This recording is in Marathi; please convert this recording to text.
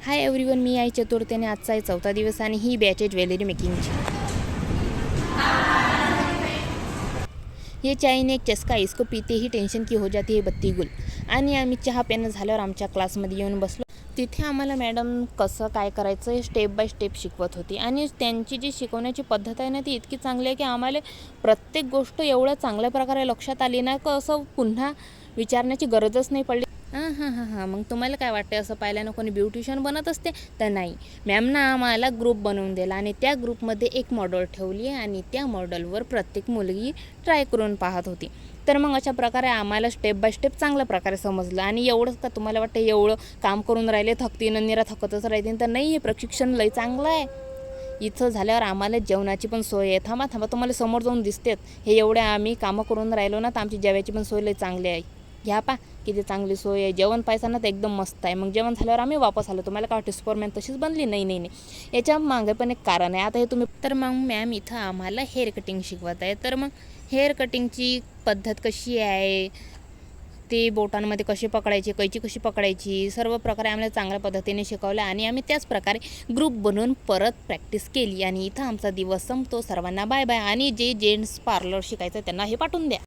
हाय एव्हरीवन, मी आई चतुर्थीने आजचा आहे 4था दिवस आणि ही बॅच आहे ज्वेलरी मेकिंगची. ये चाय ने एक चस्का, इसको पीते ही टेन्शन की हो जाती है बत्ती गुल. आणि आम्ही चहा पेनं झाल्यावर आमच्या क्लासमध्ये येऊन बसलो. तिथे आम्हाला मॅडम कसं काय करायचं हे स्टेप बाय स्टेप शिकवत होती आणि त्यांची जी शिकवण्याची पद्धत आहे ना ती इतकी चांगली आहे की आम्हाला प्रत्येक गोष्ट एवढ्या चांगल्या प्रकारे लक्षात आली ना की असं पुन्हा विचारण्याची गरजच नाही पडली. हां, मग तुम्हाला काय वाटते, असं पाहिल्यानं कोणी ब्युटिशियन बनत असते? तर नाही, मॅमनं आम्हाला ग्रुप बनवून दिला आणि त्या ग्रुपमध्ये एक मॉडेल ठेवली आणि त्या मॉडेलवर प्रत्येक मुलगी ट्राय करून पाहत होती. तर मग अशा प्रकारे आम्हाला स्टेप बाय स्टेप चांगल्या प्रकारे समजलं. आणि एवढंच का तुम्हाला वाटतं एवढं काम करून राहिले थकतीन निरा थकतच राहतील? तर नाही, हे प्रशिक्षण लय चांगलं आहे. इथं झाल्यावर आम्हाला जेवणाची पण सोय आहे. थांबा तुम्हाला समोर जाऊन दिसतेत. हे एवढ्या आम्ही कामं करून राहिलो ना तर आमची जेवायची पण सोय लय चांगली आहे. घ्या पा किती चांगली सोय आहे. जेवण पाहिजे ना तर एकदम मस्त आहे. मग जेवण झाल्यावर आम्ही वापस आलो. तुम्हाला काय वाटतं सुपरमॅन तशीच बनली? नाही. याच्या मागे पण एक कारण आहे. आता हे तुम्ही तर मग मॅम इथं आम्हाला हेअर कटिंग शिकवत आहे. तर मग हेअर कटिंगची पद्धत कशी आहे, ते बोटांमध्ये कशी पकडायची, कैची कशी पकडायची, सर्व प्रकारे आम्हाला चांगल्या पद्धतीने शिकवलं आणि आम्ही त्याच प्रकारे ग्रुप बनवून परत प्रॅक्टिस केली. आणि इथं आमचा दिवस संपतो. सर्वांना बाय बाय. आणि जे जेंट्स पार्लर शिकायचं त्यांना हे पाठवून द्या.